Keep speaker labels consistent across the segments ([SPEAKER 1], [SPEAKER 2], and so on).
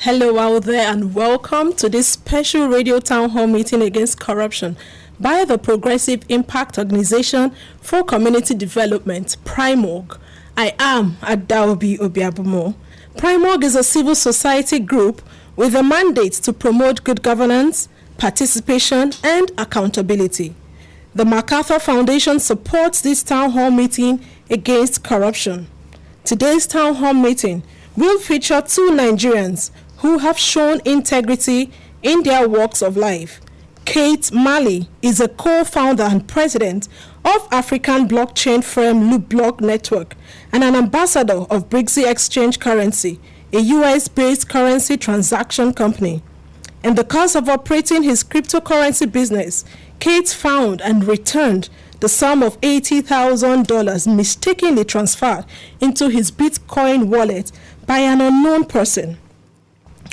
[SPEAKER 1] Hello out there and welcome to this special radio town hall meeting against corruption by the Progressive Impact Organization for Community Development, PRIMORG. I am Adaobi Obiabumo. PRIMORG is a civil society group with a mandate to promote good governance, participation, and accountability. The MacArthur Foundation supports this town hall meeting against corruption. Today's town hall meeting will feature two Nigerians who have shown integrity in their walks of life. Kate Mali is a co-founder and president of African blockchain firm Block Network and an ambassador of Brixie Exchange Currency, a US-based currency transaction company. In the course of operating his cryptocurrency business, Kate found and returned the sum of $80,000 mistakenly transferred into his Bitcoin wallet by an unknown person.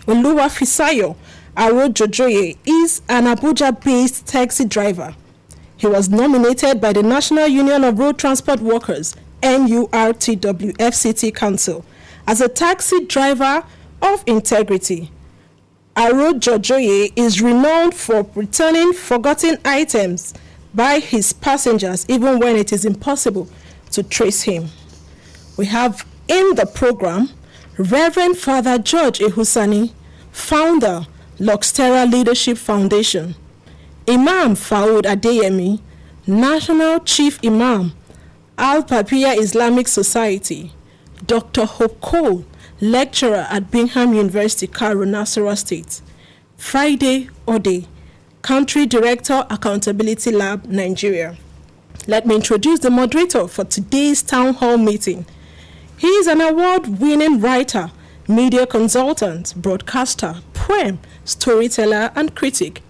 [SPEAKER 1] Oluwafisayo Arojojoye is an Abuja-based taxi driver. He was nominated by the National Union of Road Transport Workers, NURTW FCT Council, as a taxi driver of integrity. Arojojoye is renowned for returning forgotten items by his passengers even when it is impossible to trace him. We have in the program Reverend Father George Ehusani, founder, Luxterra Leadership Foundation; Imam Faoud Adeyemi, National Chief Imam, Al-Papiya Islamic Society; Dr. Hope Cole, lecturer at Bingham University, Karo, Nasarawa State; Friday Ode, Country Director, Accountability Lab, Nigeria. Let me introduce the moderator for today's town hall meeting. He is an award-winning writer, media consultant, broadcaster, poem, storyteller, and critic.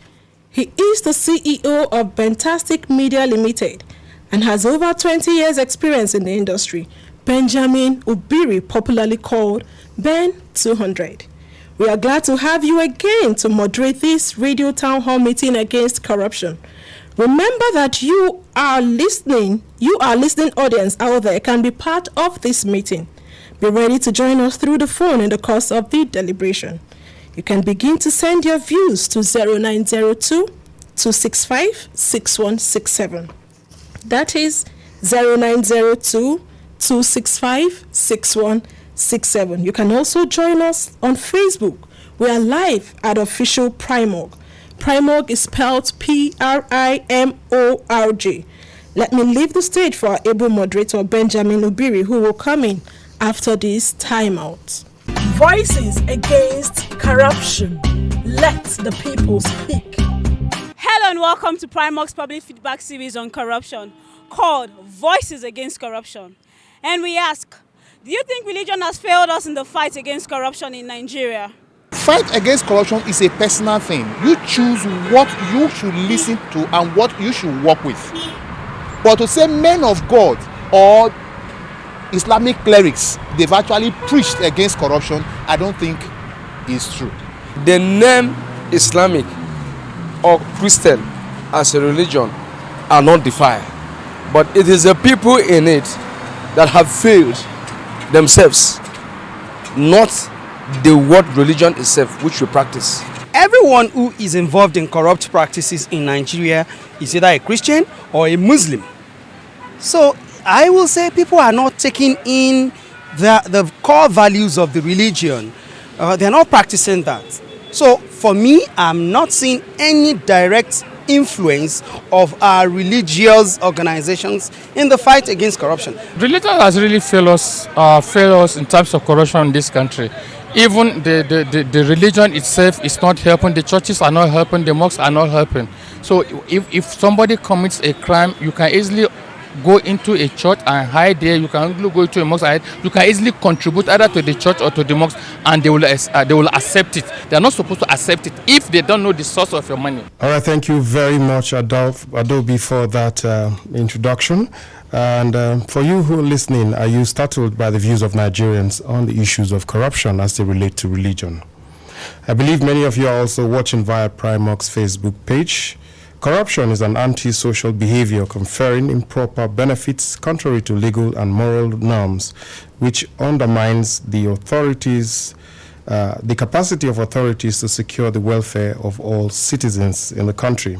[SPEAKER 1] He is the CEO of Bentastic Media Limited and has over 20 years' experience in the industry. Benjamin Ubiri, popularly called Ben 200. We are glad to have you again to moderate this radio town hall meeting against corruption. Remember that you are listening audience out there can be part of this meeting. Be ready to join us through the phone in the course of the deliberation. You can begin to send your views to 0902-265-6167. That is 0902-265-6167. You can also join us on Facebook. We are live at Official PRIMORG. PRIMORG is spelled P-R-I-M-O-R-G. Let me leave the stage for our able moderator, Benjamin Ubiri, who will come in after this timeout. Voices against corruption. Let the people speak.
[SPEAKER 2] Hello and welcome to PRIMORG's public feedback series on corruption called Voices Against Corruption. And we ask, do you think religion has failed us in the fight against corruption in Nigeria?
[SPEAKER 3] Fight against corruption is a personal thing. You choose what you should listen to and what you should work with. But to say men of God or Islamic clerics, they've actually preached against corruption, I don't think is true.
[SPEAKER 4] The name Islamic or Christian as a religion are not defiled, but it is the people in it that have failed themselves, not the word religion itself which we practice.
[SPEAKER 5] Everyone who is involved in corrupt practices in Nigeria is either a Christian or a Muslim. So I will say people are not taking in the core values of the religion. They're not practicing that. So for me, I'm not seeing any direct influence of our religious organizations in the fight against corruption.
[SPEAKER 6] Religion has really failed us in terms of corruption in this country. Even the religion itself is not helping. The churches are not helping. The mosques are not helping. So if somebody commits a crime, you can easily go into a church and hide there. You can go to a mosque and hide. You can easily contribute either to the church or to the mosque, and they will accept it. They are not supposed to accept it if they don't know the source of your money.
[SPEAKER 7] All right, thank you very much, Adobe, for that introduction. And for you who are listening, are you startled by the views of Nigerians on the issues of corruption as they relate to religion? I believe many of you are also watching via PRIMORG's Facebook page. Corruption is an anti-social behavior conferring improper benefits contrary to legal and moral norms, which undermines the authorities the capacity of authorities to secure the welfare of all citizens in the country.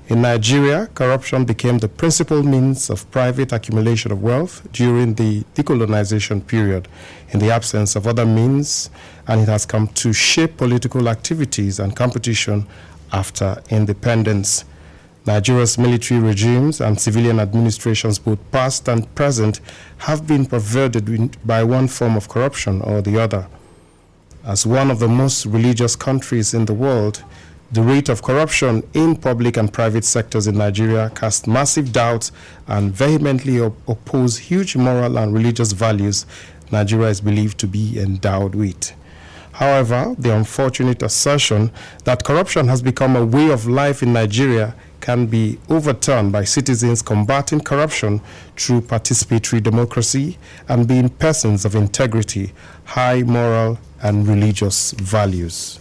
[SPEAKER 7] In Nigeria, corruption became the principal means of private accumulation of wealth during the decolonization period in the absence of other means, and it has come to shape political activities and competition after independence. Nigeria's military regimes and civilian administrations, both past and present, have been pervaded by one form of corruption or the other. As one of the most religious countries in the world, the rate of corruption in public and private sectors in Nigeria cast massive doubts and vehemently oppose huge moral and religious values Nigeria is believed to be endowed with. However, the unfortunate assertion that corruption has become a way of life in Nigeria can be overturned by citizens combating corruption through participatory democracy and being persons of integrity, high moral and religious values.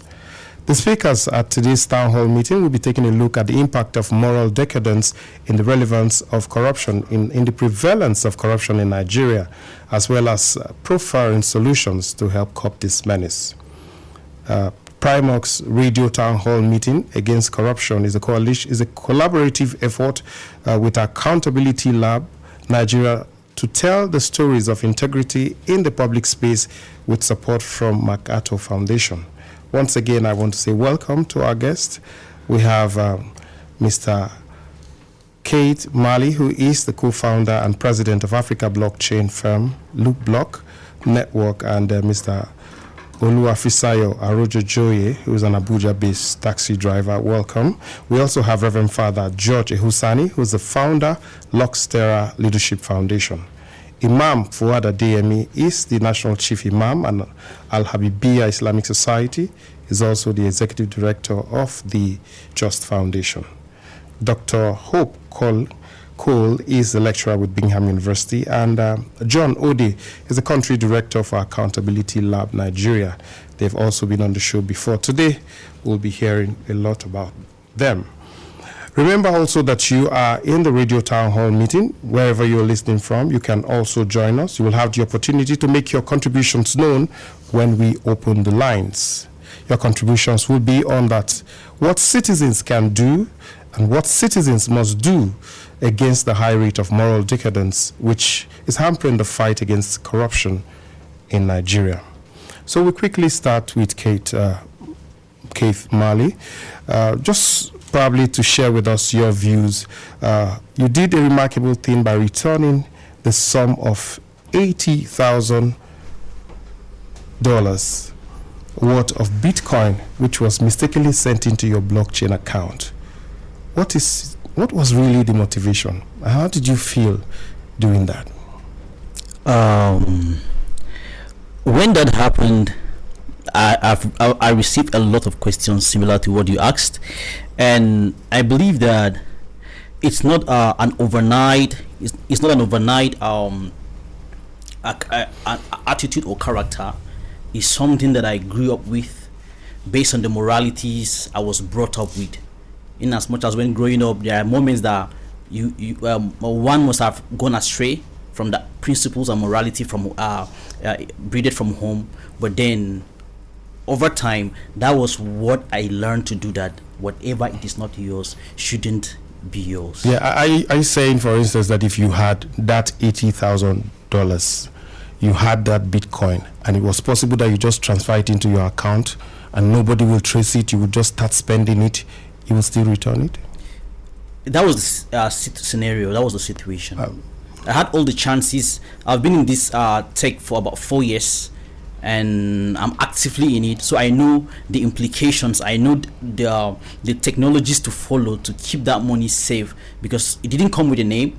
[SPEAKER 7] The speakers at today's town hall meeting will be taking a look at the impact of moral decadence in the relevance of corruption, in the prevalence of corruption in Nigeria, as well as profiling solutions to help curb this menace. PRIMORG's radio town hall meeting against corruption is a collaborative effort with Accountability Lab Nigeria to tell the stories of integrity in the public space with support from MacArthur Foundation. Once again, I want to say welcome to our guest. We have Mr. Kate Mali, who is the co-founder and president of Africa blockchain firm Loop Block Network, and Mr. Oluwafisayo Arojojoye, who is an Abuja-based taxi driver. Welcome. We also have Reverend Father George Ehusani, who is the founder, Luxterra Leadership Foundation. Imam Fuad Adeyemi is the National Chief Imam and Al-Habibiyya Islamic Society, is also the Executive Director of the Just Foundation. Dr. Hope Cole is a lecturer with Bingham University, and John Ode is the Country Director for Accountability Lab Nigeria. They've also been on the show before. Today, we'll be hearing a lot about them. Remember also that you are in the radio town hall meeting. Wherever you're listening from, you can also join us. You will have the opportunity to make your contributions known when we open the lines. Your contributions will be on that, what citizens can do and what citizens must do against the high rate of moral decadence, which is hampering the fight against corruption in Nigeria. So we quickly start with Kate Mali. Just probably to share with us your views. You did a remarkable thing by returning the sum of $80,000 worth of Bitcoin, which was mistakenly sent into your blockchain account. What was really the motivation? How did you feel doing that?
[SPEAKER 8] When that happened, I received a lot of questions similar to what you asked, and I believe that it's not an overnight. It's not an overnight attitude or character. It's something that I grew up with, based on the moralities I was brought up with. In as much as when growing up, there are moments that one must have gone astray from the principles and morality from breeded from home, but then over time, that was what I learned to do, that whatever it is not yours shouldn't be yours.
[SPEAKER 7] Yeah, are you saying, for instance, that if you had that $80,000, you had that Bitcoin, and it was possible that you just transfer it into your account and nobody will trace it, you would just start spending it, you will still return it?
[SPEAKER 8] That was the scenario, that was the situation. I had all the chances. I've been in this tech for about 4 years, and I'm actively in it, so I know the implications. I know the technologies to follow to keep that money safe, because it didn't come with a name,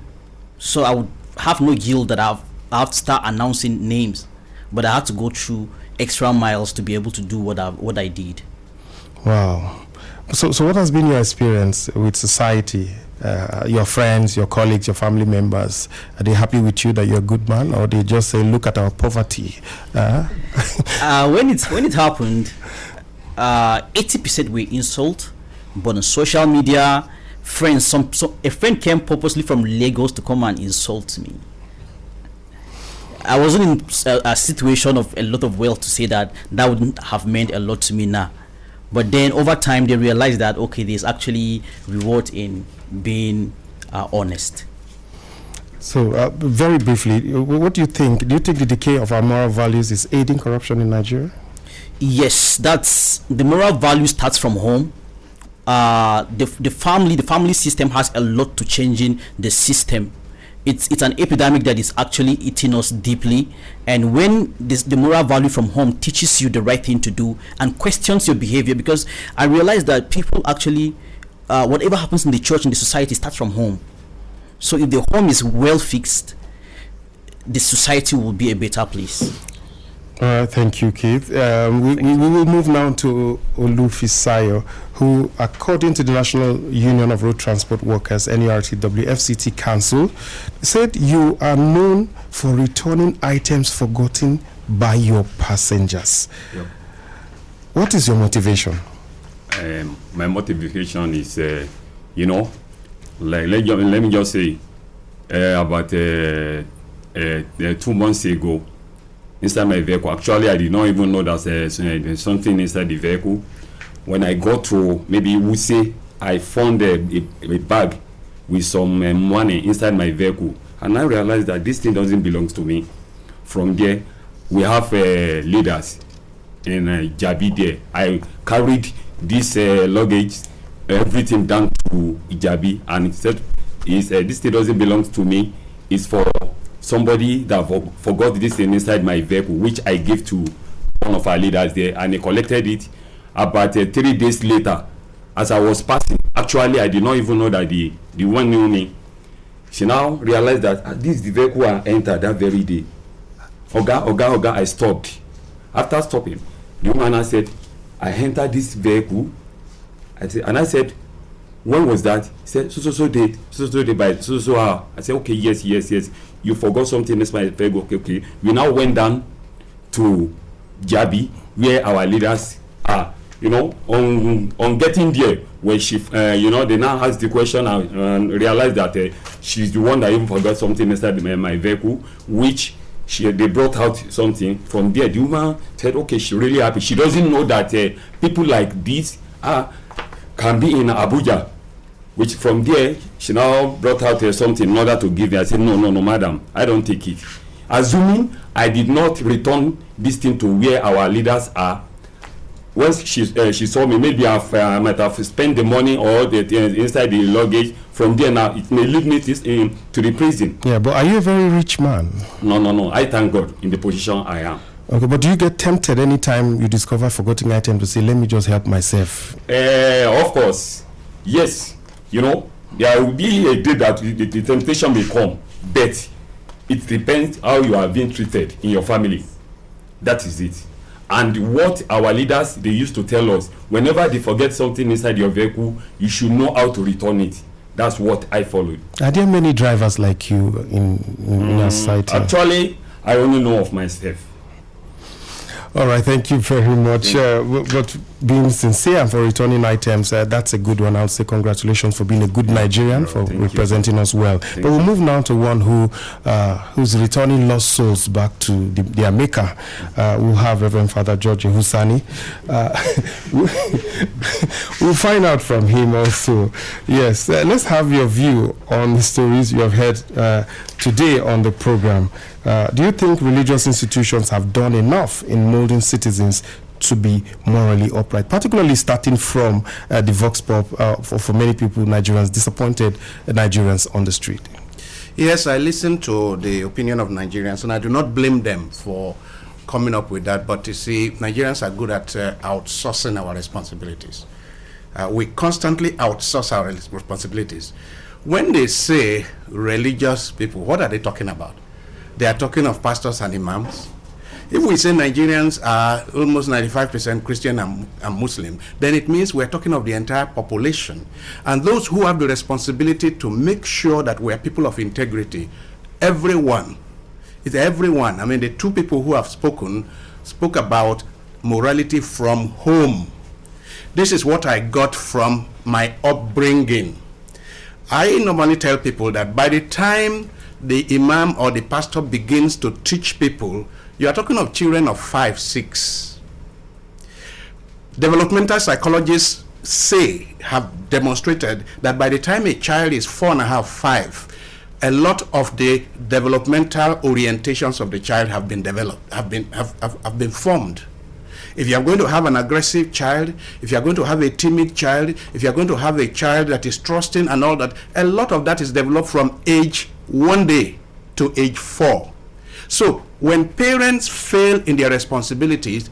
[SPEAKER 8] so I would have no guilt that I have to start announcing names, but I had to go through extra miles to be able to do what I did.
[SPEAKER 7] Wow. So what has been your experience with society? Your friends, your colleagues, your family members, are they happy with you that you're a good man, or they just say, look at our poverty?
[SPEAKER 8] When it happened, 80% were insult, but on social media, friends, a friend came purposely from Lagos to come and insult me. I wasn't in a situation of a lot of wealth to say that wouldn't have meant a lot to me now. But then over time, they realized that, okay, there's actually reward in being honest.
[SPEAKER 7] So, very briefly, what do you think? Do you think the decay of our moral values is aiding corruption in Nigeria?
[SPEAKER 8] Yes, that's the moral value starts from home. The family system has a lot to change in the system. It's an epidemic that is actually eating us deeply. And when the moral value from home teaches you the right thing to do and questions your behavior, because I realize that people actually, whatever happens in the church, in the society, starts from home. So if the home is well fixed, the society will be a better place.
[SPEAKER 7] Thank you, Keith. We will move now to Olufisayo, who, according to the National Union of Road Transport Workers, NURTW FCT Council, said you are known for returning items forgotten by your passengers.
[SPEAKER 9] Yep.
[SPEAKER 7] What is your motivation?
[SPEAKER 9] My motivation is, let me just say, about 2 months ago, inside my vehicle. Actually, I did not even know that there's something inside the vehicle. When I got to maybe Wuse, I found a bag with some money inside my vehicle, and I realized that this thing doesn't belong to me. From there, we have leaders in Jabi there. I carried this luggage, everything down to Jabi, and it said, this thing doesn't belong to me. It's for somebody that forgot this thing inside my vehicle, which I gave to one of our leaders there, and he collected it. About 3 days later, as I was passing, actually I did not even know that the one knew me. She now realized that this is the vehicle I entered that very day. Oga, I stopped. After stopping, the woman said, I entered this vehicle. I said, when was that? He said, so date by so hour. I said, okay, yes. You forgot something in my vehicle. Okay. We now went down to Jabi, where our leaders are. On getting there, where she, they now asked the question and realized that she's the one that even forgot something inside my vehicle, which they brought out something. From there, the woman said, okay, she's really happy. She doesn't know that people like this can be in Abuja. Which from there, she now brought out something in order to give me. I said, no, madam, I don't take it. Assuming I did not return this thing to where our leaders are, once she saw me, maybe I might have spent the money or the inside the luggage. From there now, it may lead me to the prison.
[SPEAKER 7] Yeah, but are you a very rich man?
[SPEAKER 9] No. I thank God in the position I am.
[SPEAKER 7] Okay, but do you get tempted anytime you discover forgotten item to say, let me just help myself?
[SPEAKER 9] Of course, yes. There will be a day that the temptation may come, but it depends how you are being treated in your family. That is it. And what our leaders, they used to tell us, whenever they forget something inside your vehicle, you should know how to return it. That's what I followed.
[SPEAKER 7] Are there many drivers like you in your society?
[SPEAKER 9] Actually, I only know of myself.
[SPEAKER 7] All right, thank you very much. But being sincere and for returning items, that's a good one. I would say congratulations for being a good Nigerian, for representing us well. But we'll move now to one who's returning lost souls back to their maker. We'll have Reverend Father George Husani. We'll find out from him also. Yes, let's have your view on the stories you have heard today on the program. Do you think religious institutions have done enough in molding citizens to be morally upright, particularly starting from the Vox Pop, for many people, Nigerians, disappointed Nigerians on the street?
[SPEAKER 10] Yes, I listen to the opinion of Nigerians, and I do not blame them for coming up with that. But you see, Nigerians are good at outsourcing our responsibilities. We constantly outsource our responsibilities. When they say religious people, what are they talking about? They are talking of pastors and imams. If we say Nigerians are almost 95% Christian and Muslim, then it means we're talking of the entire population. And those who have the responsibility to make sure that we're people of integrity, everyone. I mean, the two people who have spoke about morality from home. This is what I got from my upbringing. I normally tell people that by the time the imam or the pastor begins to teach people, you are talking of children of 5, 6. Developmental psychologists have demonstrated that by the time a child is 4.5, 5, a lot of the developmental orientations of the child have been developed, have been formed. If you are going to have an aggressive child, if you are going to have a timid child, if you are going to have a child that is trusting and all that, a lot of that is developed from age 1 day to age 4. So when parents fail in their responsibilities,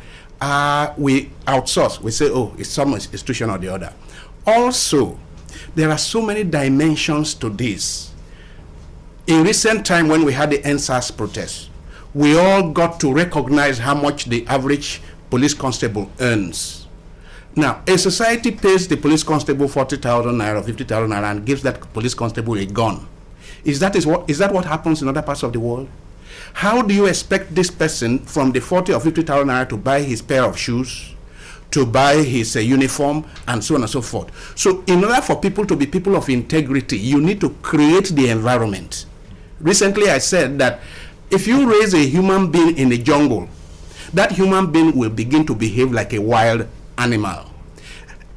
[SPEAKER 10] we outsource. We say, oh, it's some institution or the other. Also, there are so many dimensions to this. In recent time, when we had the NSAS protests, we all got to recognize how much the average police constable earns. Now, a society pays the police constable 40,000 naira, 50,000 naira, and gives that police constable a gun. Is that what happens in other parts of the world? How do you expect this person from the 40 or 50,000 naira to buy his pair of shoes, to buy his uniform, and so on and so forth? So in order for people to be people of integrity, you need to create the environment. Recently I said that if you raise a human being in the jungle, that human being will begin to behave like a wild animal.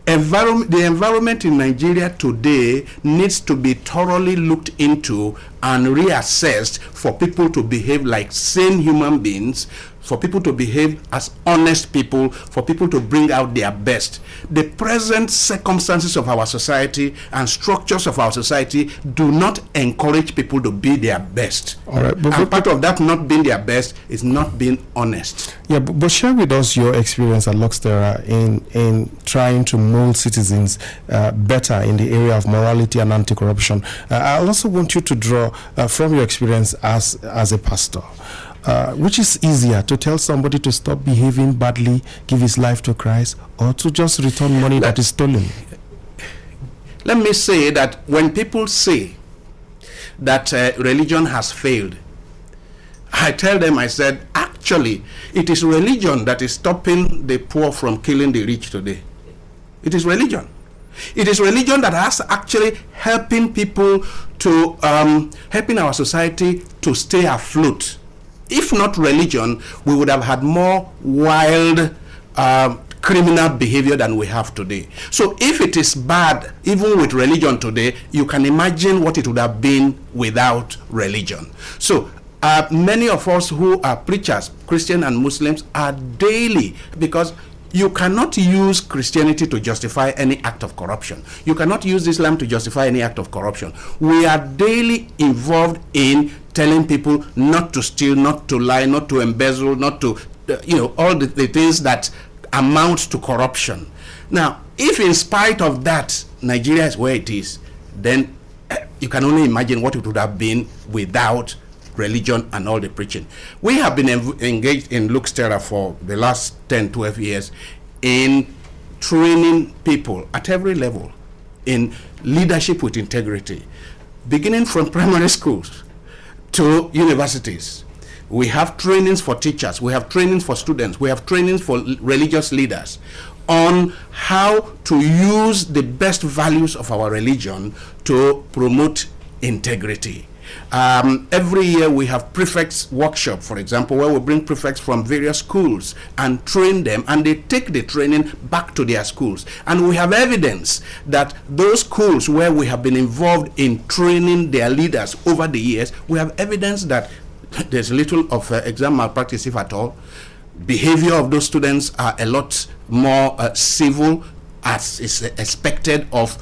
[SPEAKER 10] The environment in Nigeria today needs to be thoroughly looked into and reassessed for people to behave like sane human beings, for people to behave as honest people, for people to bring out their best. The present circumstances of our society and structures of our society do not encourage people to be their best.
[SPEAKER 7] All right,
[SPEAKER 10] and part of that not being their best is not being honest.
[SPEAKER 7] Yeah, but share with us your experience at Luxterra in trying to mold citizens better in the area of morality and anti-corruption. I also want you to draw from your experience as a pastor. Which is easier, to tell somebody to stop behaving badly, give his life to Christ, or to just return money that is stolen?
[SPEAKER 10] Let me say that when people say that religion has failed, I tell them, I said, actually, it is religion that is stopping the poor from killing the rich today. It is religion. It is religion that has actually helping people to, helping our society to stay afloat. If not religion, we would have had more wild criminal behavior than we have today. So if it is bad, even with religion today, you can imagine what it would have been without religion. So many of us who are preachers, Christian and Muslims, are daily, because you cannot use Christianity to justify any act of corruption. You cannot use Islam to justify any act of corruption. We are daily involved in telling people not to steal, not to lie, not to embezzle, not to, all the things that amount to corruption. Now, if in spite of that, Nigeria is where it is, then you can only imagine what it would have been without religion and all the preaching. We have been engaged in Luxterra for the last 10, 12 years in training people at every level in leadership with integrity, beginning from primary schools to universities. We have trainings for teachers, we have trainings for students, we have trainings for religious leaders on how to use the best values of our religion to promote integrity. Every year we have prefects workshop, for example, where we bring prefects from various schools and train them, and they take the training back to their schools. And we have evidence that those schools where we have been involved in training their leaders over the years, we have evidence that there's little of exam malpractice, if at all. Behavior of those students are a lot more civil, as is expected of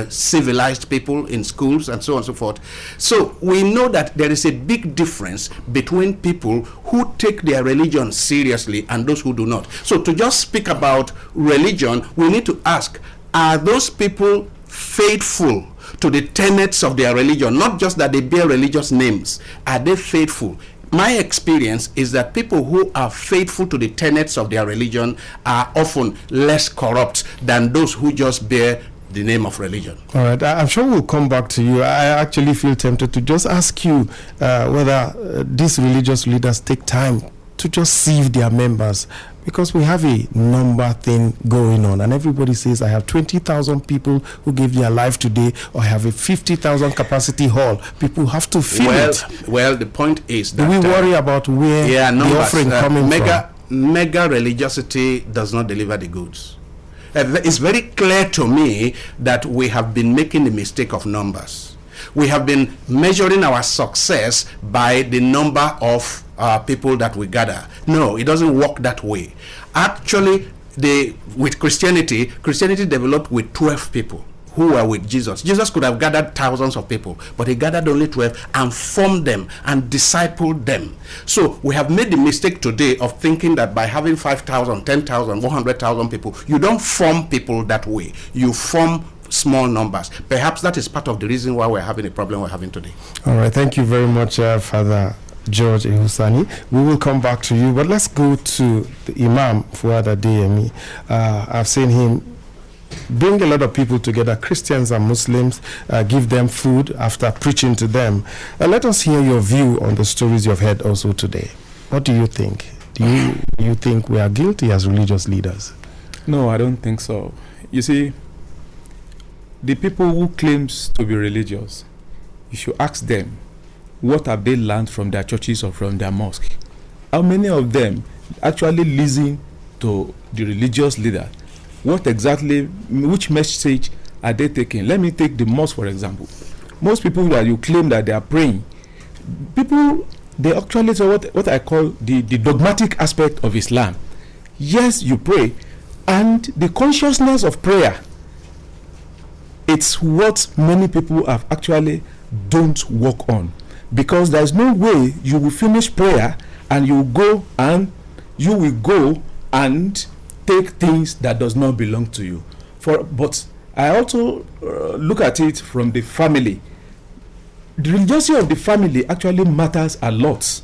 [SPEAKER 10] civilized people in schools and so on and so forth. So we know that there is a big difference between people who take their religion seriously and those who do not. So to just speak about religion, we need to ask, are those people faithful to the tenets of their religion? Not just that they bear religious names. Are they faithful? My experience is that people who are faithful to the tenets of their religion are often less corrupt than those who just bear the name of religion.
[SPEAKER 7] All right, I'm sure we'll come back to you. I actually feel tempted to just ask you whether these religious leaders take time to just sieve their members Because we have a number thing going on, and everybody says, I have 20,000 people who gave their life today, or I have a 50,000 capacity hall. People have to feel it.
[SPEAKER 10] Well, the point is that...
[SPEAKER 7] Do we worry about where the offering coming from?
[SPEAKER 10] Mega religiosity does not deliver the goods. It's very clear to me that we have been making the mistake of numbers. We have been measuring our success by the number of people that we gather. No, it doesn't work that way. Actually, with Christianity developed with 12 people who were with Jesus. Jesus could have gathered thousands of people, but he gathered only 12 and formed them and discipled them. So we have made the mistake today of thinking that by having 5,000, 10,000, 100,000 people, you don't form people that way. You form small numbers. Perhaps that is part of the reason why we're having a problem we're having today.
[SPEAKER 7] All right, thank you very much, Father George Ehusani. We will come back to you, but let's go to the Imam Fuad Adeyemi. I've seen him bring a lot of people together, Christians and Muslims, give them food after preaching to them. Let us hear your view on the stories you've heard also today. What do you think? Do you think we are guilty as religious leaders?
[SPEAKER 11] No, I don't think so. You see, the people who claims to be religious, you should ask them, what have they learned from their churches or from their mosque? How many of them actually listen to the religious leader? What exactly, which message are they taking? Let me take the mosque, for example. Most people that you claim that they are praying, people, they actually say what I call the dogmatic aspect of Islam. Yes, you pray, and the consciousness of prayer, it's what many people have actually don't work on. Because there's no way you will finish prayer and you will go and take things that does not belong to you. But I also look at it from the family. The religiosity of the family actually matters a lot.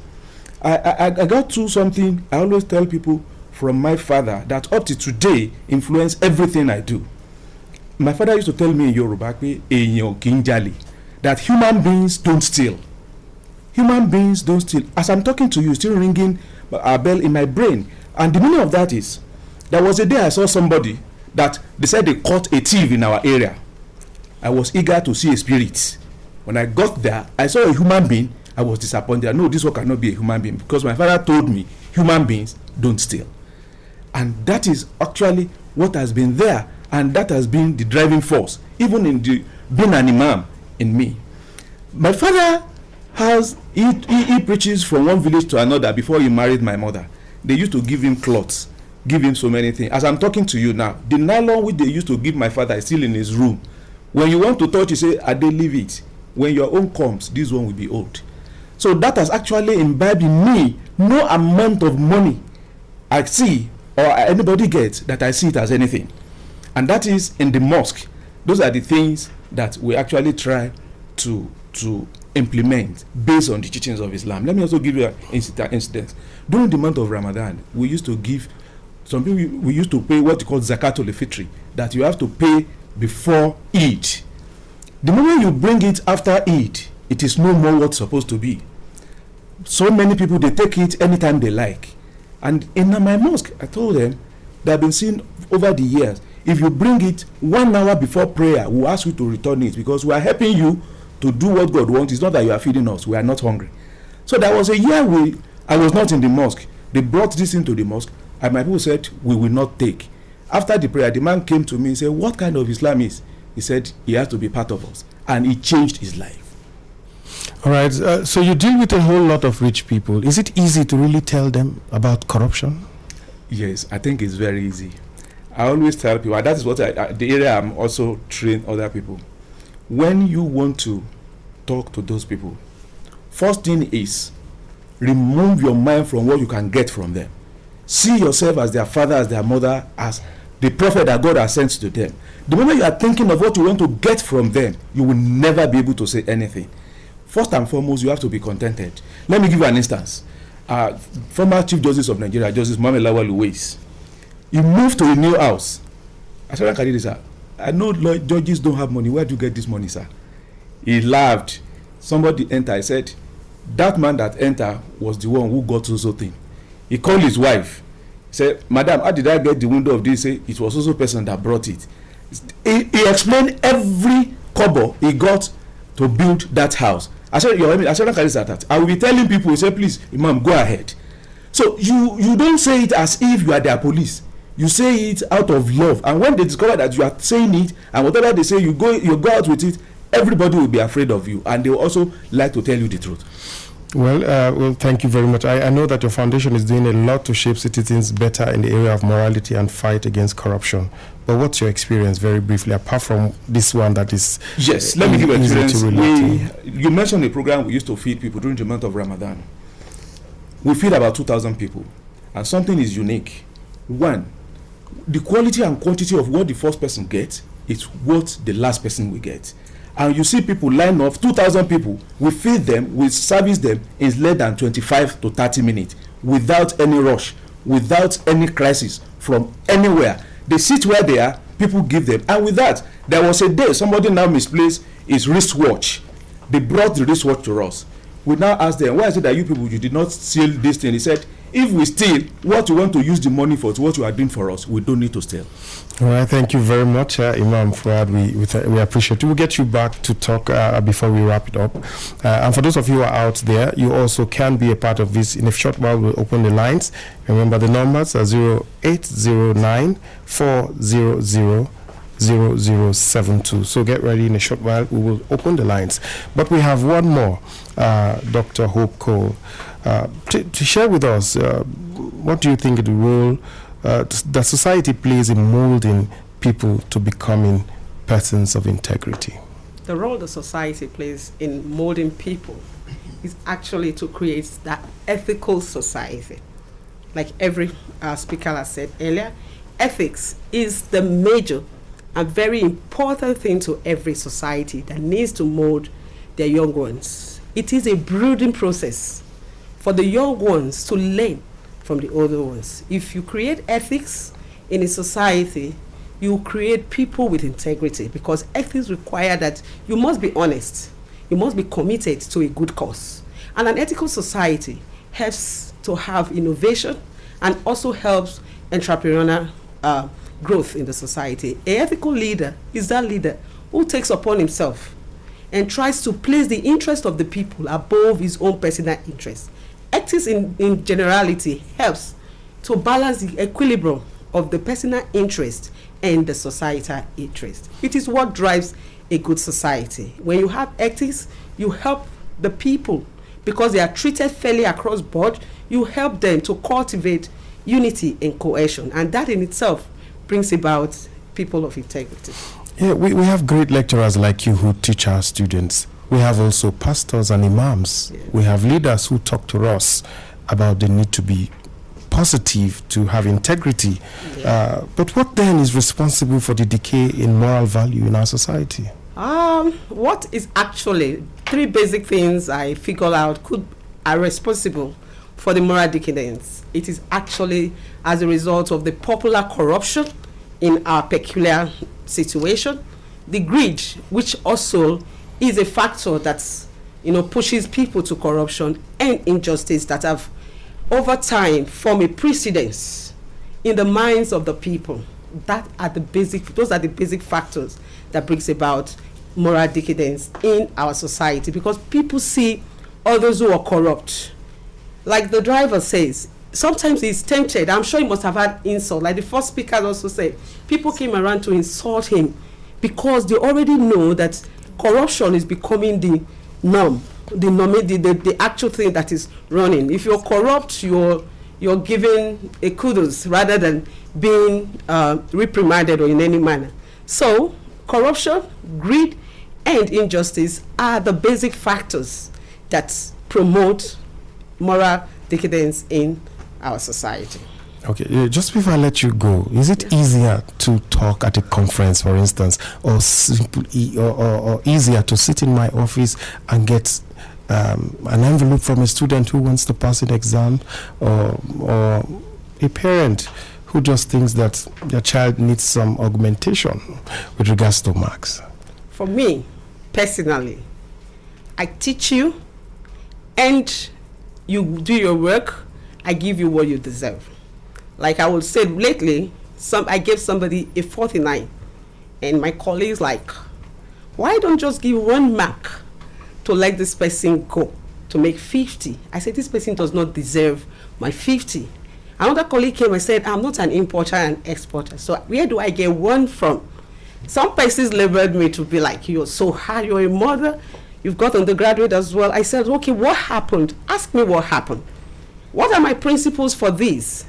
[SPEAKER 11] I got to something I always tell people from my father that up to today influence everything I do. My father used to tell me in Yoruba that human beings don't steal. Human beings don't steal. As I'm talking to you, still ringing a bell in my brain. And the meaning of that is, there was a day I saw somebody that they said they caught a thief in our area. I was eager to see a spirit. When I got there, I saw a human being. I was disappointed. No, this one cannot be a human being, because my father told me human beings don't steal. And that is actually what has been there, and that has been the driving force, even in the being an imam in me. My father he preaches from one village to another before he married my mother. They used to give him clothes, give him so many things. As I'm talking to you now, the nylon which they used to give my father is still in his room. When you want to touch, you say, Ade, leave it. When your own comes, this one will be old. So that has actually imbibed in me no amount of money I see or anybody gets that I see it as anything. And that is in the mosque. Those are the things that we actually try to implement based on the teachings of Islam. Let me also give you an incident. During the month of Ramadan, we used to give some people, we used to pay what you call zakatul fitri, that you have to pay before Eid. The moment you bring it after Eid, it is no more what's supposed to be. So many people, they take it anytime they like. And in my mosque, I told them, they have been seen over the years, if you bring it 1 hour before prayer, we'll ask you to return it, because we are helping you to do what God wants. It's not that you are feeding us, we are not hungry. So there was a year I was not in the mosque. They brought this into the mosque, and my people said, we will not take. After the prayer, the man came to me and said, what kind of Islam is? He said, he has to be part of us. And he changed his life.
[SPEAKER 7] All right, so you deal with a whole lot of rich people. Is it easy to really tell them about corruption?
[SPEAKER 11] Yes, I think it's very easy. I always tell people, and that is what the area I'm also train other people. When you want to talk to those people, first thing is remove your mind from what you can get from them. See yourself as their father, as their mother, as the prophet that God has sent to them. The moment you are thinking of what you want to get from them, you will never be able to say anything. First and foremost, you have to be contented. Let me give you an instance. Former Chief Justice of Nigeria, Justice Mohammed Lawal Uwais, he moved to a new house. I said, sir, I know judges don't have money. Where do you get this money, sir? He laughed. Somebody entered. I said, that man that entered was the one who got so thing. He called his wife. Say, Madam, how did I get the window of this? Say, it was also person that brought it. He explained every kobo he got to build that house. I said, I will be telling people, say, please, Imam, go ahead. So you don't say it as if you are their police. You say it out of love. And when they discover that you are saying it, and whatever they say, you go out with it, everybody will be afraid of you, and they will also like to tell you the truth.
[SPEAKER 7] Well, thank you very much. I know that your foundation is doing a lot to shape citizens better in the area of morality and fight against corruption. But what's your experience, very briefly, apart from this one that is...
[SPEAKER 11] Yes, let me give you experience. You mentioned a program we used to feed people during the month of Ramadan. We feed about 2,000 people. And something is unique. One, the quality and quantity of what the first person gets is what the last person will get. And you see people line up, 2,000 people, we feed them, we service them in less than 25 to 30 minutes without any rush, without any crisis from anywhere. They sit where they are, people give them. And with that, there was a day somebody now misplaced his wristwatch. They brought the wristwatch to us. We now asked them, why is it that you people, you did not steal this thing? He said, if we steal what we want to use the money for, to what you are doing for us, we don't need to steal.
[SPEAKER 7] All right, thank you very much, Imam Fuad. We appreciate it. We'll get you back to talk before we wrap it up. And for those of you who are out there, you also can be a part of this. In a short while, we'll open the lines. Remember, the numbers are 0809 400 0072. So get ready. In a short while, we will open the lines. But we have one more, Dr. Hope Cole. To share with us, what do you think the role that society plays in molding people to becoming persons of integrity?
[SPEAKER 12] The role the society plays in molding people is actually to create that ethical society. Like every speaker has said earlier, ethics is the major and very important thing to every society that needs to mold their young ones. It is a brooding process for the young ones to learn from the older ones. If you create ethics in a society, you create people with integrity, because ethics require that you must be honest, you must be committed to a good cause. And an ethical society helps to have innovation and also helps entrepreneurial growth in the society. An ethical leader is that leader who takes upon himself and tries to place the interest of the people above his own personal interest. Ethics in generality helps to balance the equilibrium of the personal interest and the societal interest. It is what drives a good society. When you have ethics, you help the people because they are treated fairly across board. You help them to cultivate unity and cohesion, and that in itself brings about people of integrity.
[SPEAKER 7] Yeah, we have great lecturers like you who teach our students. We have also pastors and imams. Yes. We have leaders who talk to us about the need to be positive, to have integrity. Yeah. But what then is responsible for the decay in moral value in our society?
[SPEAKER 12] What is actually three basic things I figured out are responsible for the moral decadence. It is actually as a result of the popular corruption in our peculiar situation, the greed, which also is a factor that pushes people to corruption, and injustice that have over time formed a precedence in the minds of the people. Those are the basic factors that brings about moral decadence in our society, because people see others who are corrupt. Like the driver says, sometimes he's tempted. I'm sure he must have had insult. Like the first speaker also said, people came around to insult him because they already know that corruption is becoming the norm, the actual thing that is running. If you're corrupt, you're given a kudos rather than being reprimanded or in any manner. So corruption, greed, and injustice are the basic factors that promote moral decadence in our society.
[SPEAKER 7] Okay, just before I let you go, is it easier to talk at a conference, for instance, or simply, or easier to sit in my office and get an envelope from a student who wants to pass an exam, or a parent who just thinks that their child needs some augmentation with regards to marks?
[SPEAKER 12] For me, personally, I teach you and you do your work, I give you what you deserve. Like I would say lately, I gave somebody a 49, and my colleagues like, why don't just give 1 mark to let this person go to make 50? I said, this person does not deserve my 50. Another colleague came and said, I'm not an importer and exporter, so where do I get 1 from? Some persons labeled me to be like, you're so hard, you're a mother, you've got undergraduate as well. I said, okay, what happened? Ask me what happened. What are my principles for this?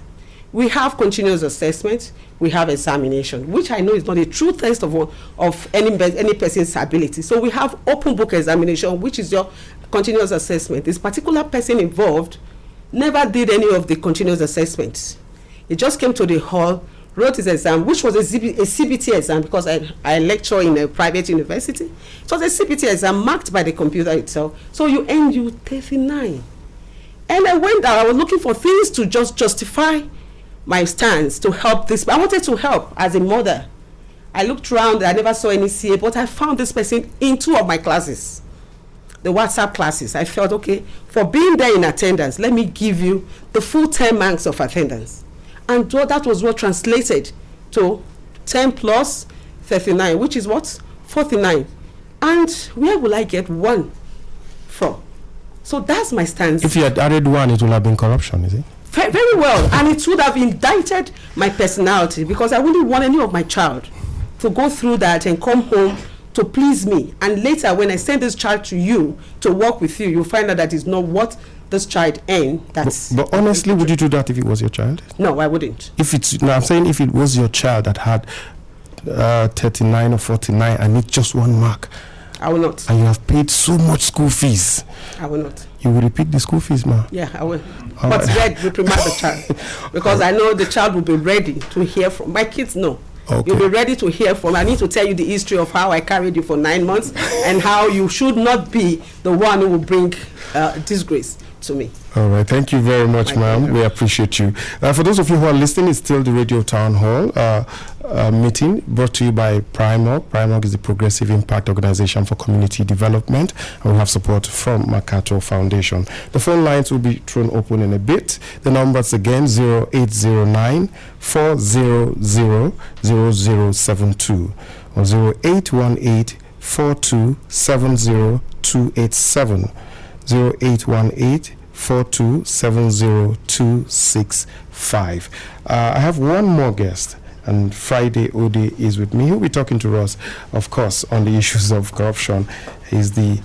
[SPEAKER 12] We have continuous assessment, we have examination, which I know is not a true test of any person's ability. So we have open book examination, which is your continuous assessment. This particular person involved never did any of the continuous assessments. He just came to the hall, wrote his exam, which was a CBT exam, because I lecture in a private university. It was a CBT exam marked by the computer itself. So you end you 39. And I went out, I was looking for things to just justify my stance to help this. I wanted to help as a mother. I looked around, I never saw any CA, but I found this person in 2 of my classes, the WhatsApp classes. I felt, okay, for being there in attendance, let me give you the full 10 marks of attendance. And that was what translated to 10 plus 39, which is what? 49. And where will I get 1 from? So that's my stance.
[SPEAKER 7] If you had added 1, it would have been corruption, is it?
[SPEAKER 12] Very well, and it would have indicted my personality, because I wouldn't want any of my child to go through that and come home to please me. And later, when I send this child to you to work with you, you'll find out that is not what this child earned.
[SPEAKER 7] But honestly, would you do that if it was your child?
[SPEAKER 12] No, I wouldn't.
[SPEAKER 7] I'm saying if it was your child that had 39 or 49 and need just 1 mark,
[SPEAKER 12] I will not.
[SPEAKER 7] And you have paid so much school fees,
[SPEAKER 12] I will not.
[SPEAKER 7] You will repeat the school fees, ma?
[SPEAKER 12] Yeah, I will. But red reprimand the child, because I know the child will be ready to hear from. My kids know. Okay. You'll be ready to hear from. I need to tell you the history of how I carried you for 9 months and how you should not be the one who will bring disgrace to me.
[SPEAKER 7] All right. Thank you very much, ma'am. We appreciate you. For those of you who are listening, it's still the Radio Town Hall meeting brought to you by PRIMORG. PRIMORG is the Progressive Impact Organization for Community Development, and we have support from MacArthur Foundation. The phone lines will be thrown open in a bit. The numbers again, 0809 400 0072 or 0818 4270 287. 0818 4270265. I have one more guest, and Friday Ode is with me. He'll be talking to us, of course, on the issues of corruption. He's the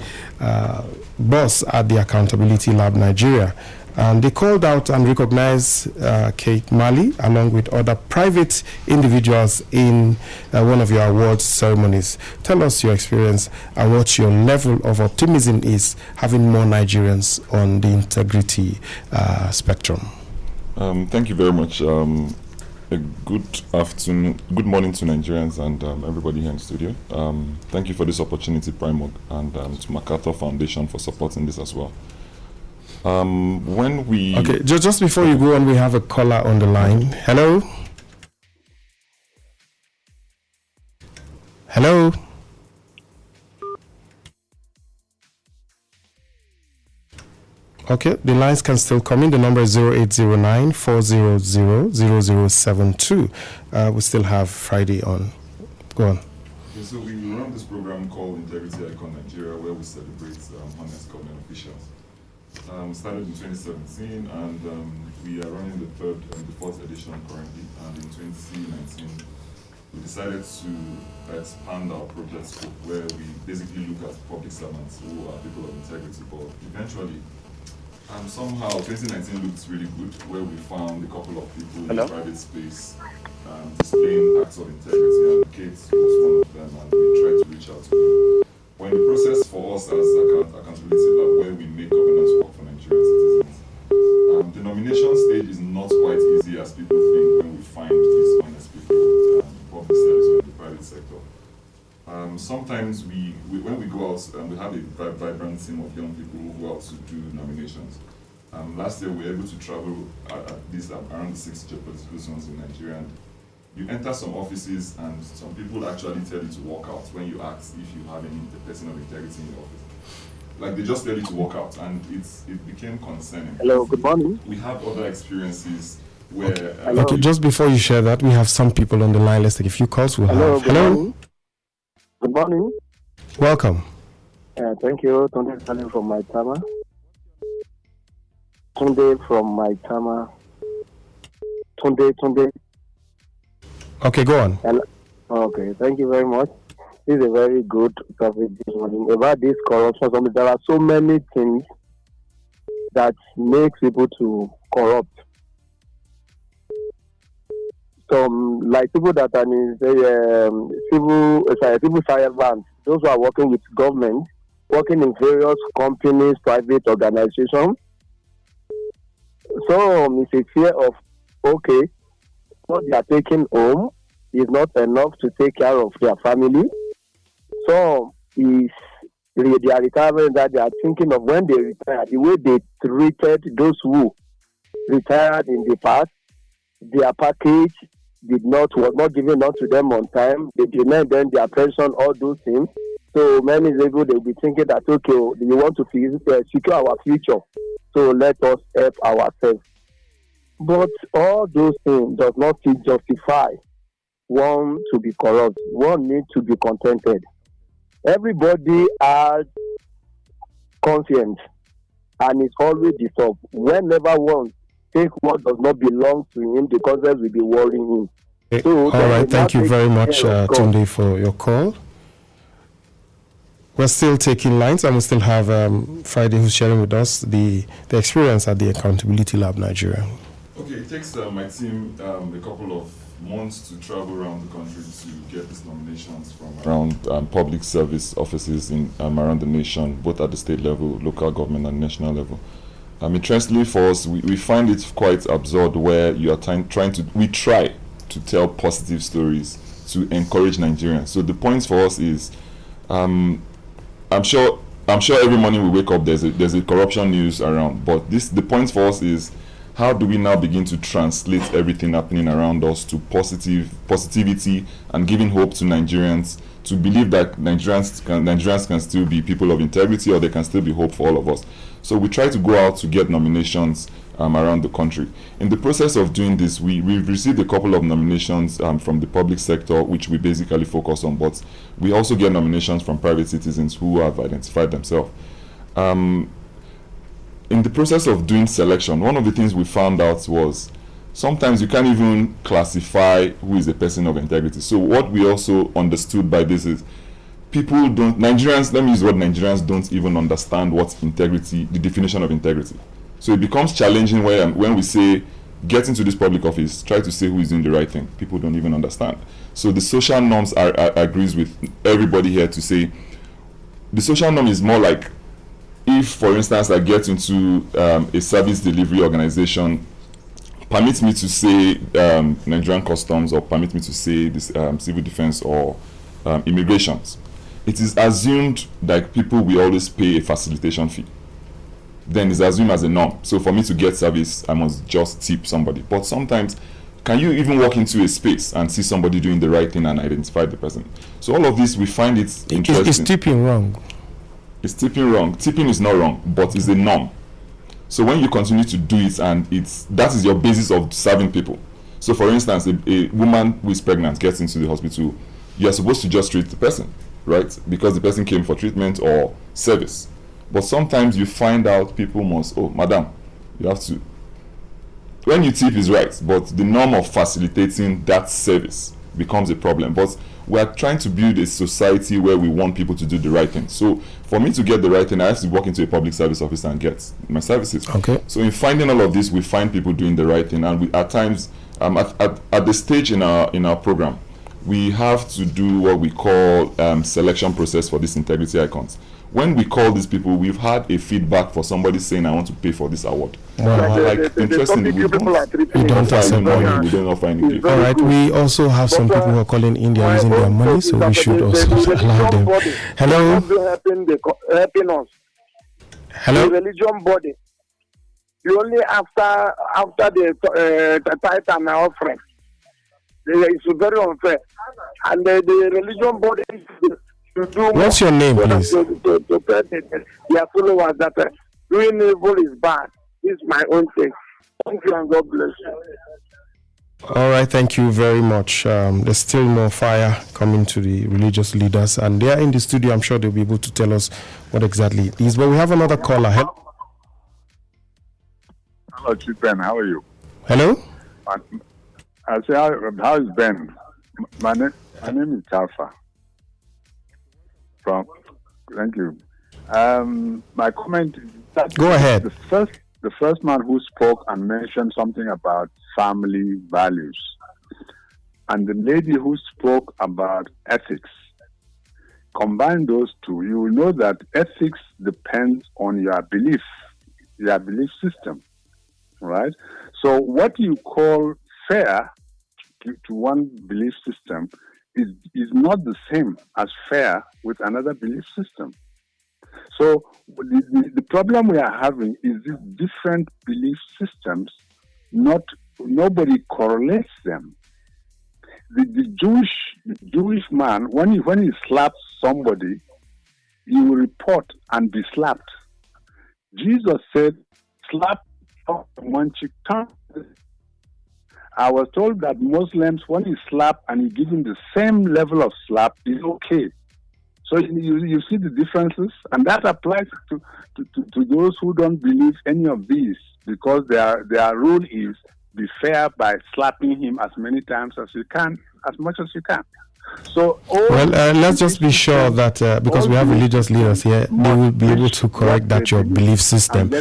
[SPEAKER 7] boss at the Accountability Lab Nigeria. And they called out and recognized Kate Mali along with other private individuals in one of your awards ceremonies. Tell us your experience and what your level of optimism is having more Nigerians on the integrity spectrum.
[SPEAKER 13] Thank you very much. A good afternoon, good morning to Nigerians and everybody here in the studio. Thank you for this opportunity, PRIMORG, and to MacArthur Foundation for supporting this as well. When we
[SPEAKER 7] okay, just before you go on, we have a caller on the line. Hello. Hello. Okay, the lines can still come in. The number is 0809 400 0072. We still have Friday on. Go on.
[SPEAKER 13] Okay, so we run this program called Integrity Icon Nigeria, where we celebrate honest government officials. Started in 2017, and we are running the 4th edition currently. And in 2019, we decided to expand our project scope, where we basically look at public servants who are people of integrity. But eventually, somehow 2019 looked really good, where we found a couple of people in the private space displaying acts of integrity, and Kate was one of them, and we tried to reach out to them. But in the process for us as Accountability Lab, where we make governance work for Nigerian citizens, the nomination stage is not quite easy as people think when we find these honest people in public service or in the private sector. Sometimes when we go out, we have a vibrant team of young people who go out to do nominations. Last year we were able to travel at least around the 6 geopolitical zones in Nigeria. And you enter some offices and some people actually tell you to walk out when you ask if you have any person of integrity in your office. Like, they just tell you to walk out, and it became concerning.
[SPEAKER 14] Hello, good morning.
[SPEAKER 13] We have other experiences where
[SPEAKER 7] Okay, just before you share that, we have some people on the line. Let's take a few calls. We'll
[SPEAKER 14] Hello,
[SPEAKER 7] have.
[SPEAKER 14] good
[SPEAKER 7] Hello.
[SPEAKER 14] morning. Good morning.
[SPEAKER 7] Welcome.
[SPEAKER 14] Thank you. Tunde calling from my Tama. Tunde from my Tama. Tunde.
[SPEAKER 7] Okay, go on.
[SPEAKER 14] Okay, thank you very much. This is a very good topic this morning about this corruption. There are so many things that make people to corrupt. Some like people that are in civil servants, those who are working with government, working in various companies, private organizations. So it's a fear of what they are taking home is not enough to take care of their family. So is they are retiring that they are thinking of when they retire, the way they treated those who retired in the past, their package was not given out to them on time. They denied them their pension, all those things. So many people they'll be thinking that we want to secure our future. So let us help ourselves. But all those things does not justify one to be corrupt. One needs to be contented. Everybody has conscience and is always disturbed. Whenever one take what does not belong to him, the conscience will be worrying him. So
[SPEAKER 7] all right, thank you very much, Tunde, for your call. We're still taking lines, and we still have Friday who's sharing with us the experience at the Accountability Lab Nigeria.
[SPEAKER 13] Okay, it takes my team a couple of months to travel around the country to get these nominations from around public service offices in around the nation, both at the state level, local government, and national level. Interestingly for us, we find it quite absurd where you are we try to tell positive stories to encourage Nigerians. So the point for us is, I'm sure every morning we wake up there's a corruption news around, but the point for us is, how do we now begin to translate everything happening around us to positivity and giving hope to Nigerians to believe that Nigerians can still be people of integrity, or there can still be hope for all of us. So we try to go out to get nominations around the country. In the process of doing this, we've received a couple of nominations from the public sector, which we basically focus on, but we also get nominations from private citizens who have identified themselves. In the process of doing selection, one of the things we found out was sometimes you can't even classify who is a person of integrity. So what we also understood by this is Nigerians don't even understand what's integrity, the definition of integrity. So it becomes challenging when we say, get into this public office, try to say who is doing the right thing. People don't even understand. So the social norms agrees with everybody here to say, the social norm is more like, if, for instance, I get into a service delivery organization, permit me to say Nigerian Customs, or permit me to say this civil defense or immigrations, it is assumed that people will always pay a facilitation fee. Then it's assumed as a norm. So for me to get service, I must just tip somebody. But sometimes, can you even walk into a space and see somebody doing the right thing and identify the person? So all of this, we find it interesting.
[SPEAKER 7] Is tipping wrong?
[SPEAKER 13] Is tipping wrong? Tipping is not wrong, but it's a norm. So when you continue to do it, and that is your basis of serving people. So for instance, a woman who is pregnant gets into the hospital, you are supposed to just treat the person, right? Because the person came for treatment or service. But sometimes you find out people must, madam, you have to. When you tip is right, but the norm of facilitating that service becomes a problem. But we are trying to build a society where we want people to do the right thing. So for me to get the right thing, I have to walk into a public service office and get my services.
[SPEAKER 7] Okay.
[SPEAKER 13] So in finding all of this, we find people doing the right thing, and we at times at the stage in our program, we have to do what we call selection process for these integrity icons. When we call these people, we've had a feedback for somebody saying, I want to pay for this award. Interestingly, we don't offer any gift.
[SPEAKER 7] All right, we also have some people who are calling India using their money, so we should also allow them. Hello?
[SPEAKER 14] Helping us.
[SPEAKER 7] Hello?
[SPEAKER 14] The religion body. You only after the tithe and offering. It's very unfair. And the religion body
[SPEAKER 7] What's your name, please?
[SPEAKER 14] To their followers that doing evil is bad. This is my own thing. Thank you and God bless you.
[SPEAKER 7] All right, thank you very much. There's still more fire coming to the religious leaders, and they are in the studio. I'm sure they'll be able to tell us what exactly it is. But we have another caller.
[SPEAKER 15] Hello, Chief Ben. How are you?
[SPEAKER 7] Hello?
[SPEAKER 15] I say, how is Ben? My name is Alpha. Thank you. My comment is that
[SPEAKER 7] go ahead.
[SPEAKER 15] The first man who spoke and mentioned something about family values, and the lady who spoke about ethics. Combine those two, you will know that ethics depends on your belief system, right? So what you call fair to one belief system is not the same as fair with another belief system. So the problem we are having is these different belief systems, nobody correlates them. The Jewish man, when he slaps somebody, he will report and be slapped. Jesus said, slap one cheek. I was told that Muslims, when you slap and you give him the same level of slap, is okay. So you see the differences, and that applies to those who don't believe any of these, because their rule is be fair by slapping him as many times as you can, as much as you can. So
[SPEAKER 7] let's just be sure that because we have religious leaders here, they will be able to correct that your belief system,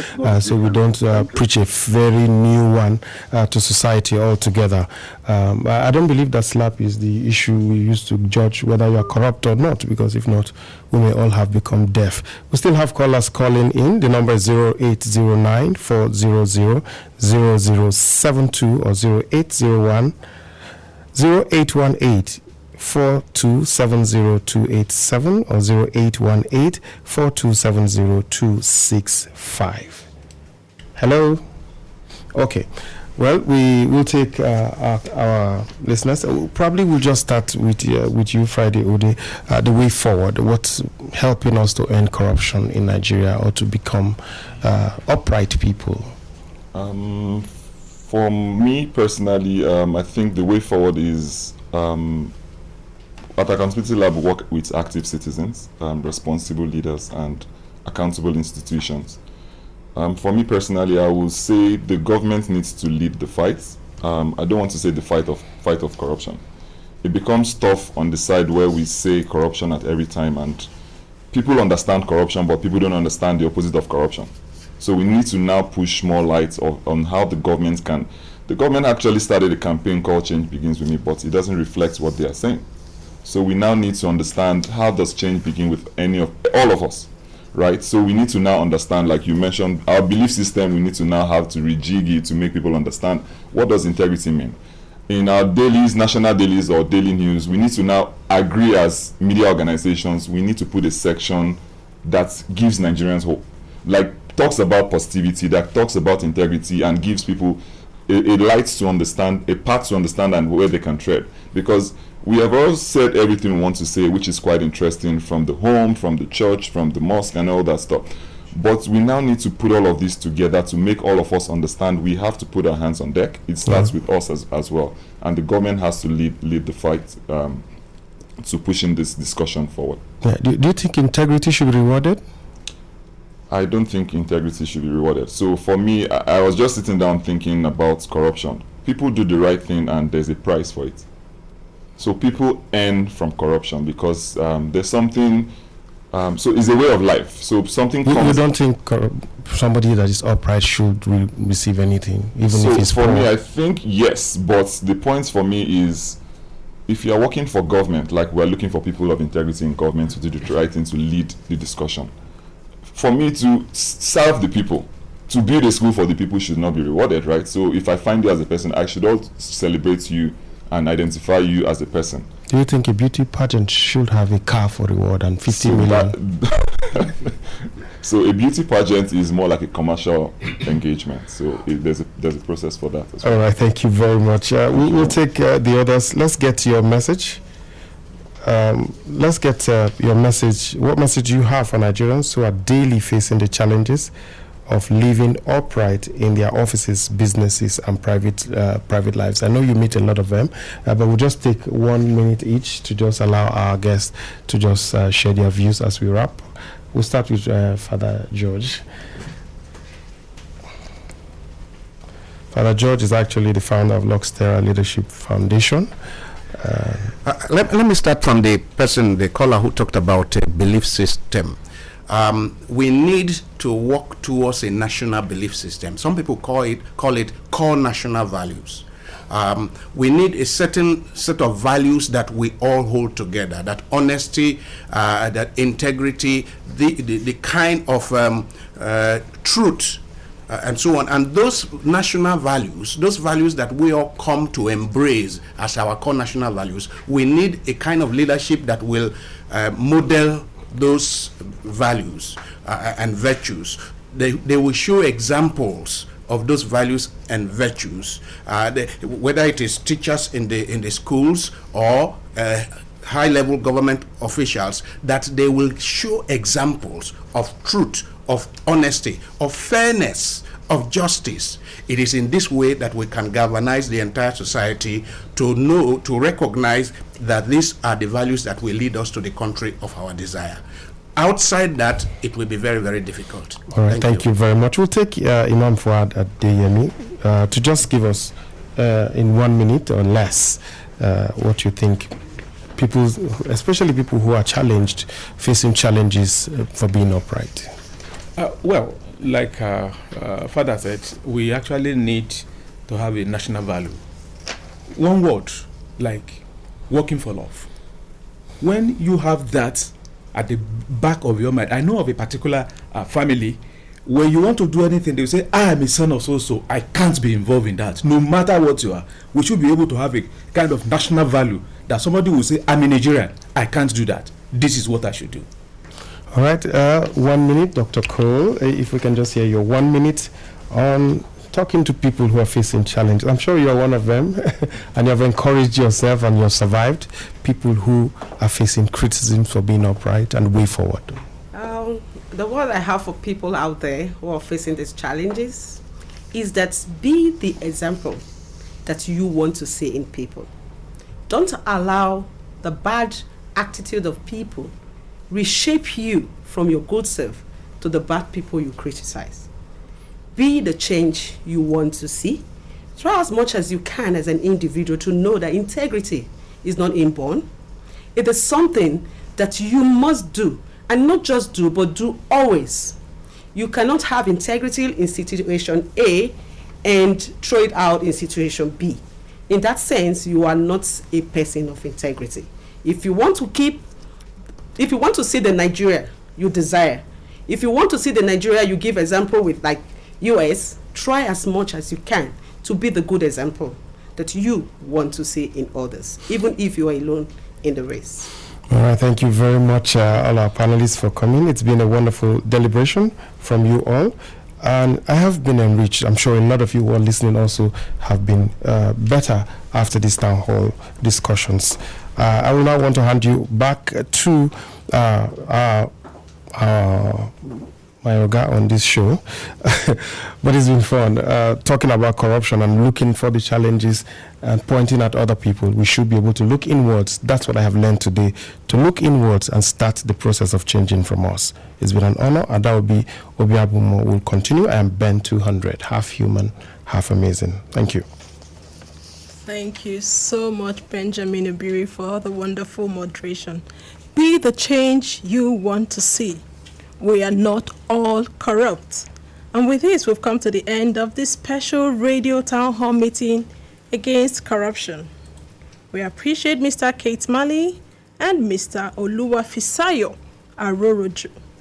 [SPEAKER 7] so we don't preach a very new one to society altogether. I don't believe that slap is the issue we used to judge whether you are corrupt or not, because if not, we may all have become deaf. We still have callers calling in. The number is 0809 400 0072 or 0801 0818 4270287 or 0818 4270265. Hello. Okay. Well, we will take our listeners. Probably we'll just start with you, Friday Ode. The way forward. What's helping us to end corruption in Nigeria or to become upright people?
[SPEAKER 13] For me personally, I think the way forward is. At Accountability Lab, we work with active citizens, responsible leaders, and accountable institutions. For me personally, I will say the government needs to lead the fight. I don't want to say the fight of corruption. It becomes tough on the side where we say corruption at every time, and people understand corruption, but people don't understand the opposite of corruption. So we need to now push more light on how the government can. The government actually started a campaign called Change Begins With Me, but it doesn't reflect what they are saying. So we now need to understand, how does change begin with all of us, right? So we need to now understand, like you mentioned, our belief system. We need to now have to rejig it to make people understand, what does integrity mean? In our dailies, national dailies or daily news, we need to now agree as media organizations. We need to put a section that gives Nigerians hope, like talks about positivity, that talks about integrity, and gives people a light to understand, a path to understand, and where they can tread. Because we have all said everything we want to say, which is quite interesting, from the home, from the church, from the mosque, and all that stuff. But we now need to put all of this together to make all of us understand we have to put our hands on deck. It starts with us as well. And the government has to lead the fight to pushing this discussion forward.
[SPEAKER 7] Yeah. Do you think integrity should be rewarded?
[SPEAKER 13] I don't think integrity should be rewarded. So for me, I was just sitting down thinking about corruption. People do the right thing and there's a price for it. So people earn from corruption because there's something, so it's a way of life. So something comes.
[SPEAKER 7] You don't think somebody that is upright should receive anything, even if it's
[SPEAKER 13] for me, I think yes, but the point for me is, if you're working for government, like we're looking for people of integrity in government to do the right thing, to lead the discussion. For me to serve the people, to build a school for the people should not be rewarded, right? So if I find you as a person, I should all celebrate you and identify you as a person.
[SPEAKER 7] Do you think a beauty pageant should have a car for reward and 50 million?
[SPEAKER 13] So a beauty pageant is more like a commercial engagement. So there's a process for that as well.
[SPEAKER 7] All right, thank you very much. We'll take the others. Let's get your message. Let's get your message. What message you have for Nigerians who are daily facing the challenges of living upright in their offices, businesses, and private lives. I know you meet a lot of them, but we'll just take 1 minute each to just allow our guests to just share their views as we wrap. We'll start with Father George. Father George is actually the founder of Luxterra Leadership Foundation.
[SPEAKER 10] Let me start from the caller who talked about a belief system. We need to work towards a national belief system. Some people call it core national values. We need a certain set of values that we all hold together. That honesty, that integrity, the kind of truth. And so on, and those national values, those values that we all come to embrace as our core national values, we need a kind of leadership that will model those values and virtues. They will show examples of those values and virtues, whether it is teachers in the schools or high-level government officials, that they will show examples of truth, of honesty, of fairness, of justice. It is in this way that we can galvanize the entire society to recognize that these are the values that will lead us to the country of our desire. Outside that, it will be very, very difficult.
[SPEAKER 7] All right, thank you very much. We'll take Imam Fuad Adeyemi to just give us, in 1 minute or less, what you think people, especially people who are challenged, facing challenges for being upright.
[SPEAKER 11] Well, like Father said, we actually need to have a national value. One word, like working for love. When you have that at the back of your mind, I know of a particular family, when you want to do anything, they will say, I am a son of so-so, I can't be involved in that. No matter what you are, we should be able to have a kind of national value that somebody will say, I'm a Nigerian, I can't do that. This is what I should do.
[SPEAKER 7] All right, 1 minute, Dr. Cole, if we can just hear your 1 minute on talking to people who are facing challenges. I'm sure you're one of them, and you have encouraged yourself and you've survived people who are facing criticism for being upright and way forward.
[SPEAKER 12] The word I have for people out there who are facing these challenges is that be the example that you want to see in people. Don't allow the bad attitude of people reshape you from your good self to the bad people you criticize. Be the change you want to see. Try as much as you can as an individual to know that integrity is not inborn. It is something that you must do, and not just do, but do always. You cannot have integrity in situation A and throw it out in situation B. In that sense, you are not a person of integrity. If you want to see the Nigeria you desire, if you want to see the Nigeria you give example with, like US, try as much as you can to be the good example that you want to see in others, even if you are alone in the race.
[SPEAKER 7] All right, thank you very much, all our panelists, for coming. It's been a wonderful deliberation from you all, and I have been enriched. I'm sure a lot of you who are listening also have been better after these town hall discussions. I will now want to hand you back to my Oga on this show. But it's been fun talking about corruption and looking for the challenges and pointing at other people. We should be able to look inwards. That's what I have learned today, to look inwards and start the process of changing from us. It's been an honor. Adaobi Obiabumo will continue. I am Ben 200, half human, half amazing. Thank you.
[SPEAKER 1] Thank you so much, Benjamin Ibiri, for the wonderful moderation. Be the change you want to see. We are not all corrupt. And with this, we've come to the end of this special radio town hall meeting against corruption. We appreciate Mr. Kate Mali and Mr. Oluwafisayo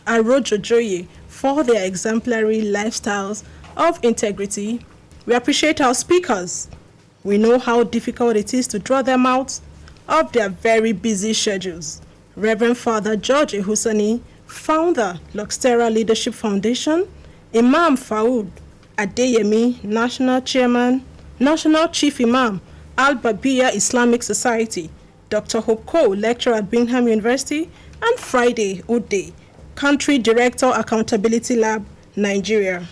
[SPEAKER 1] Arojojoye for their exemplary lifestyles of integrity. We appreciate our speakers. We know how difficult it is to draw them out of their very busy schedules. Reverend Father George Ehusani, founder, Luxterra Leadership Foundation; Imam Faoud Adeyemi, National Chief Imam, Al-Babiya Islamic Society; Dr. Hope Cole, lecturer at Bingham University; and Friday Uday, Country Director, Accountability Lab, Nigeria.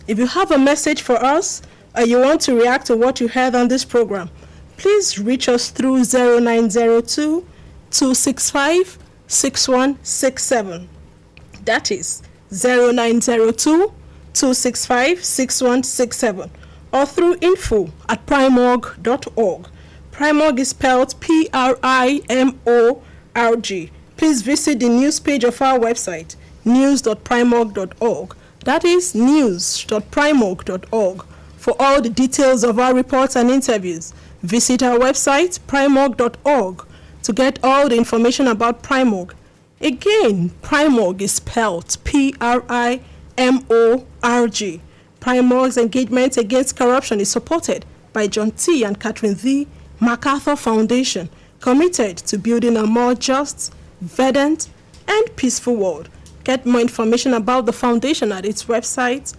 [SPEAKER 1] If you have a message for us or you want to react to what you heard on this program, please reach us through 0902 265 6167. That is 0902 265 6167, or through info@primorg.org. PRIMORG is spelled PRIMORG. Please visit the news page of our website, news.primorg.org. That is news.primorg.org. For all the details of our reports and interviews, visit our website, primorg.org, to get all the information about PRIMORG. Again, PRIMORG is spelled PRIMORG. PRIMORG's engagement against corruption is supported by John T. and Catherine V. MacArthur Foundation, committed to building a more just, verdant, and peaceful world. Get more information about the foundation at its website,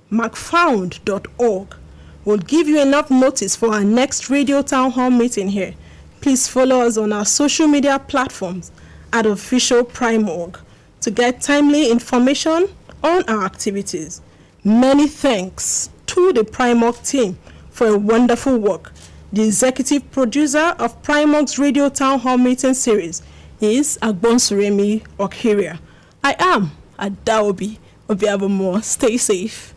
[SPEAKER 1] macfound.org. We'll give you enough notice for our next radio town hall meeting here. Please follow us on our social media platforms at Official PRIMORG to get timely information on our activities. Many thanks to the PRIMORG team for a wonderful work. The executive producer of PRIMORG's Radio Town Hall Meeting Series is Agbonsuremi Okiria. I am Adaobi Obiabomo. Stay safe.